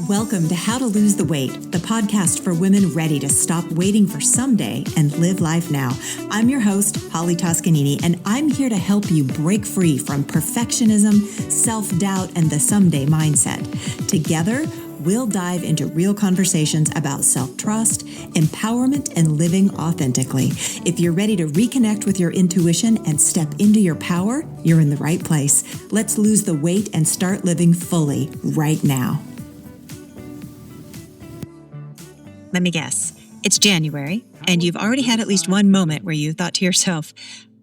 Welcome to How to Lose the Weight, the podcast for women ready to stop waiting for someday and live life now. I'm your host, Holly Toscanini, and I'm here to help you break free from perfectionism, self-doubt, and the someday mindset. Together, we'll dive into real conversations about self-trust, empowerment, and living authentically. If you're ready to reconnect with your intuition and step into your power, you're in the right place. Let's lose the weight and start living fully right now. Let me guess. It's January, and you've already had at least one moment where you thought to yourself,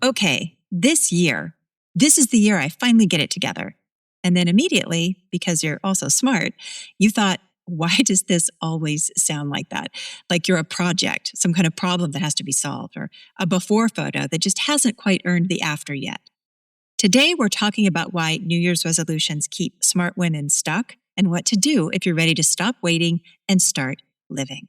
okay, this is the year I finally get it together. And then immediately, because you're also smart, you thought, why does this always sound like that? Like you're a project, some kind of problem that has to be solved, or a before photo that just hasn't quite earned the after yet. Today, we're talking about why New Year's resolutions keep smart women stuck and what to do if you're ready to stop waiting and start living.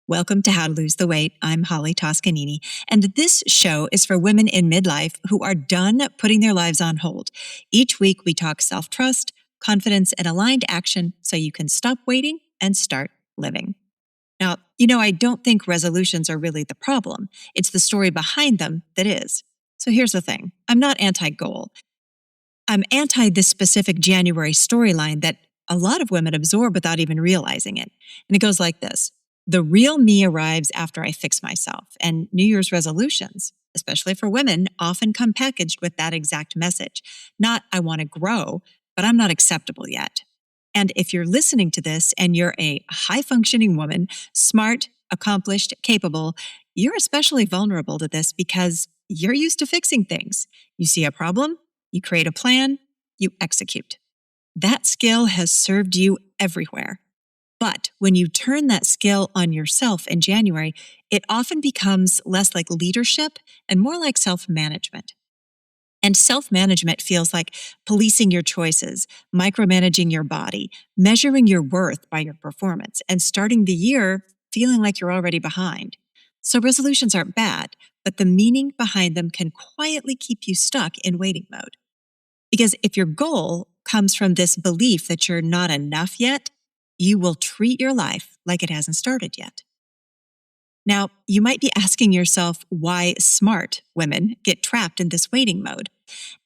Welcome to How to Lose the Weight. I'm Holly Toscanini, and this show is for women in midlife who are done putting their lives on hold. Each week, we talk self-trust, confidence, and aligned action so you can stop waiting and start living. Now, I don't think resolutions are really the problem. It's the story behind them that is. So here's the thing. I'm not anti-goal. I'm anti this specific January storyline that a lot of women absorb without even realizing it. And it goes like this. The real me arrives after I fix myself, and New Year's resolutions, especially for women, often come packaged with that exact message. Not, I want to grow, but I'm not acceptable yet. And if you're listening to this and you're a high-functioning woman, smart, accomplished, capable, you're especially vulnerable to this because you're used to fixing things. You see a problem, you create a plan, you execute. That skill has served you everywhere. But when you turn that skill on yourself in January, it often becomes less like leadership and more like self-management. And self-management feels like policing your choices, micromanaging your body, measuring your worth by your performance, and starting the year feeling like you're already behind. So resolutions aren't bad, but the meaning behind them can quietly keep you stuck in waiting mode. Because if your goal comes from this belief that you're not enough yet, you will treat your life like it hasn't started yet. Now, you might be asking yourself why smart women get trapped in this waiting mode.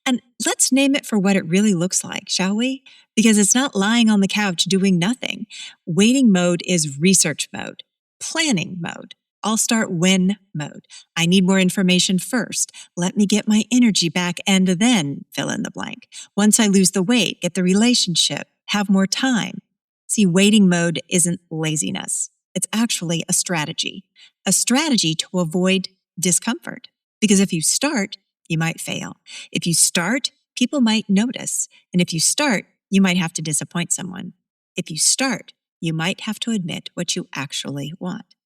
And let's name it for what it really looks like, shall we? Because it's not lying on the couch doing nothing. Waiting mode is research mode, planning mode, I'll start when mode. I need more information first. Let me get my energy back and then fill in the blank. Once I lose the weight, get the relationship, have more time. See, waiting mode isn't laziness. It's actually a strategy to avoid discomfort. Because if you start, you might fail. If you start, people might notice. And if you start, you might have to disappoint someone. If you start, you might have to admit what you actually want.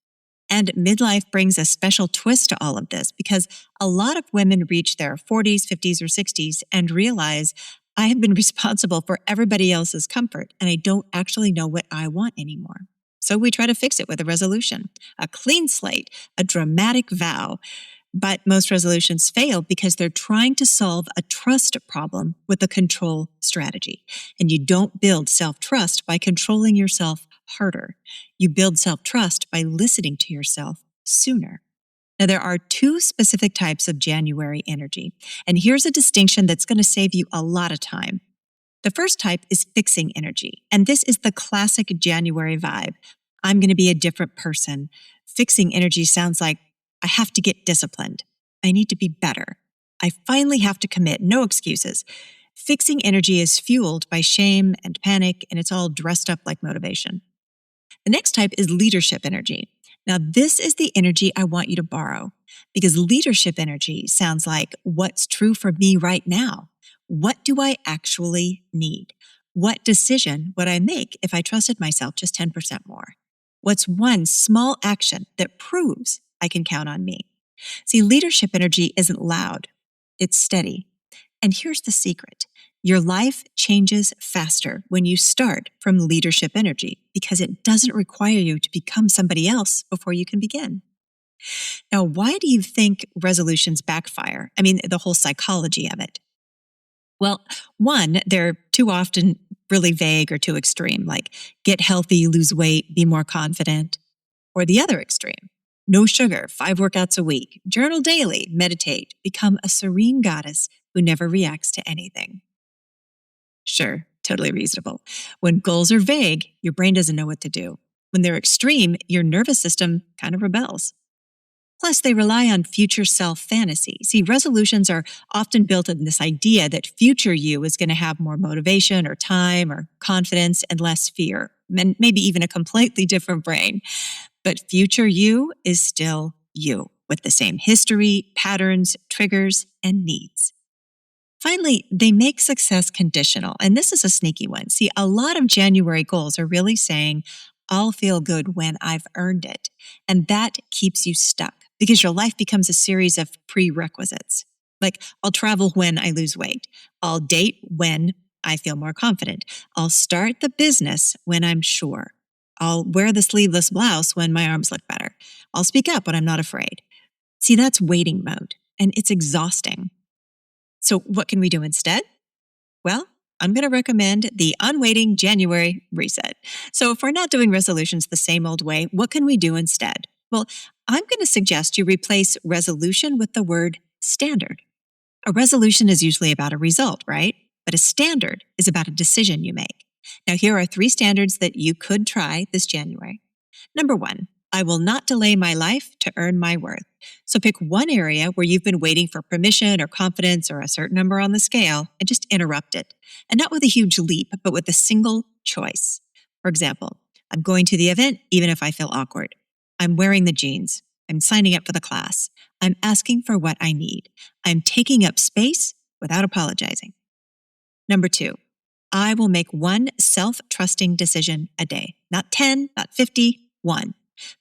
And midlife brings a special twist to all of this because a lot of women reach their 40s, 50s, or 60s and realize, I have been responsible for everybody else's comfort, and I don't actually know what I want anymore. So we try to fix it with a resolution, a clean slate, a dramatic vow. But most resolutions fail because they're trying to solve a trust problem with a control strategy. And you don't build self-trust by controlling yourself harder. You build self-trust by listening to yourself sooner. Now, there are two specific types of January energy, and here's a distinction that's going to save you a lot of time. The first type is fixing energy, and this is the classic January vibe. I'm going to be a different person. Fixing energy sounds like, I have to get disciplined. I need to be better. I finally have to commit, no excuses. Fixing energy is fueled by shame and panic, and it's all dressed up like motivation. The next type is leadership energy. Now, this is the energy I want you to borrow because leadership energy sounds like what's true for me right now. What do I actually need? What decision would I make if I trusted myself just 10% more? What's one small action that proves I can count on me? See, leadership energy isn't loud. It's steady. And here's the secret. Your life changes faster when you start from leadership energy because it doesn't require you to become somebody else before you can begin. Now, why do you think resolutions backfire? I mean, the whole psychology of it. Well, one, they're too often really vague or too extreme, like get healthy, lose weight, be more confident. Or the other extreme, no sugar, 5 workouts a week, journal daily, meditate, become a serene goddess who never reacts to anything. Sure, totally reasonable. When goals are vague, your brain doesn't know what to do. When they're extreme, your nervous system kind of rebels. Plus, they rely on future self fantasy. See, resolutions are often built on this idea that future you is going to have more motivation or time or confidence and less fear, and maybe even a completely different brain. But future you is still you with the same history, patterns, triggers, and needs. Finally, they make success conditional. And this is a sneaky one. See, a lot of January goals are really saying, I'll feel good when I've earned it. And that keeps you stuck because your life becomes a series of prerequisites. Like, I'll travel when I lose weight. I'll date when I feel more confident. I'll start the business when I'm sure. I'll wear the sleeveless blouse when my arms look better. I'll speak up when I'm not afraid. See, that's waiting mode, and it's exhausting. So what can we do instead? Well, I'm going to recommend the Unwaiting January Reset. So if we're not doing resolutions the same old way, what can we do instead? Well, I'm going to suggest you replace resolution with the word standard. A resolution is usually about a result, right? But a standard is about a decision you make. Now, here are 3 standards that you could try this January. Number 1, I will not delay my life to earn my worth. So pick one area where you've been waiting for permission or confidence or a certain number on the scale and just interrupt it. And not with a huge leap, but with a single choice. For example, I'm going to the event even if I feel awkward. I'm wearing the jeans. I'm signing up for the class. I'm asking for what I need. I'm taking up space without apologizing. Number 2, I will make one self-trusting decision a day. Not 10, not 50, 1.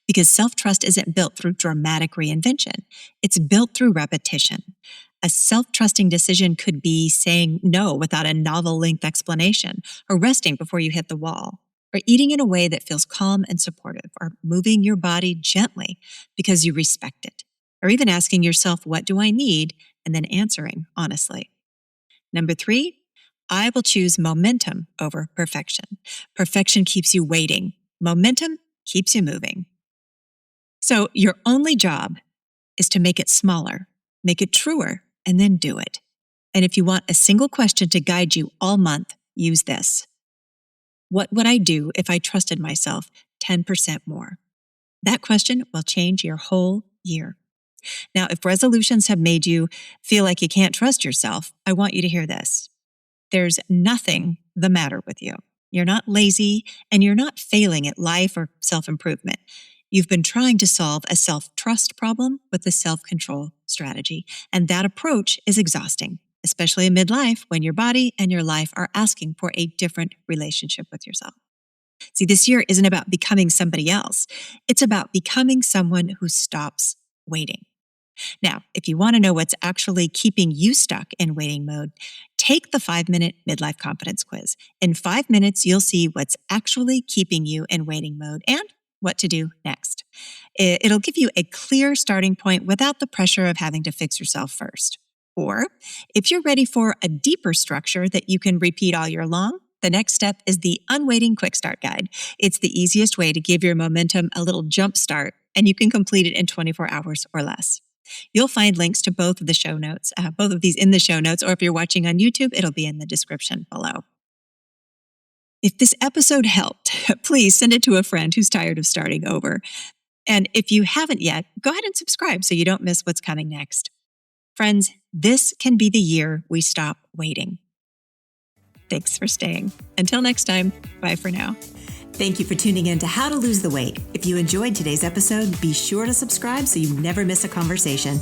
Because self-trust isn't built through dramatic reinvention. It's built through repetition. A self-trusting decision could be saying no without a novel-length explanation, or resting before you hit the wall, or eating in a way that feels calm and supportive, or moving your body gently because you respect it, or even asking yourself, what do I need? And then answering honestly. Number 3, I will choose momentum over perfection. Perfection keeps you waiting. Momentum keeps you moving. So your only job is to make it smaller, make it truer, and then do it. And if you want a single question to guide you all month, use this. What would I do if I trusted myself 10% more? That question will change your whole year. Now, if resolutions have made you feel like you can't trust yourself, I want you to hear this. There's nothing the matter with you. You're not lazy, and you're not failing at life or self-improvement. You've been trying to solve a self-trust problem with a self-control strategy, and that approach is exhausting, especially in midlife when your body and your life are asking for a different relationship with yourself. See, this year isn't about becoming somebody else. It's about becoming someone who stops waiting. Now, if you want to know what's actually keeping you stuck in waiting mode, take the 5-minute midlife confidence quiz. In 5 minutes, you'll see what's actually keeping you in waiting mode and what to do next. It'll give you a clear starting point without the pressure of having to fix yourself first. Or if you're ready for a deeper structure that you can repeat all year long, the next step is the Unwaiting Quick Start Guide. It's the easiest way to give your momentum a little jump start, and you can complete it in 24 hours or less. You'll find links to both of the show notes, both of these in the show notes, or if you're watching on YouTube, it'll be in the description below. If this episode helped, please send it to a friend who's tired of starting over. And if you haven't yet, go ahead and subscribe so you don't miss what's coming next. Friends, this can be the year we stop waiting. Thanks for staying. Until next time, bye for now. Thank you for tuning in to How to Lose the Weight. If you enjoyed today's episode, be sure to subscribe so you never miss a conversation.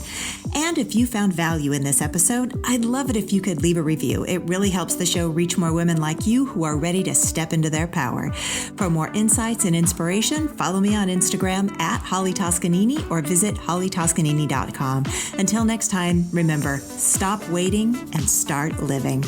And if you found value in this episode, I'd love it if you could leave a review. It really helps the show reach more women like you who are ready to step into their power. For more insights and inspiration, follow me on Instagram at Holly Toscanini or visit hollytoscanini.com. Until next time, remember, stop waiting and start living.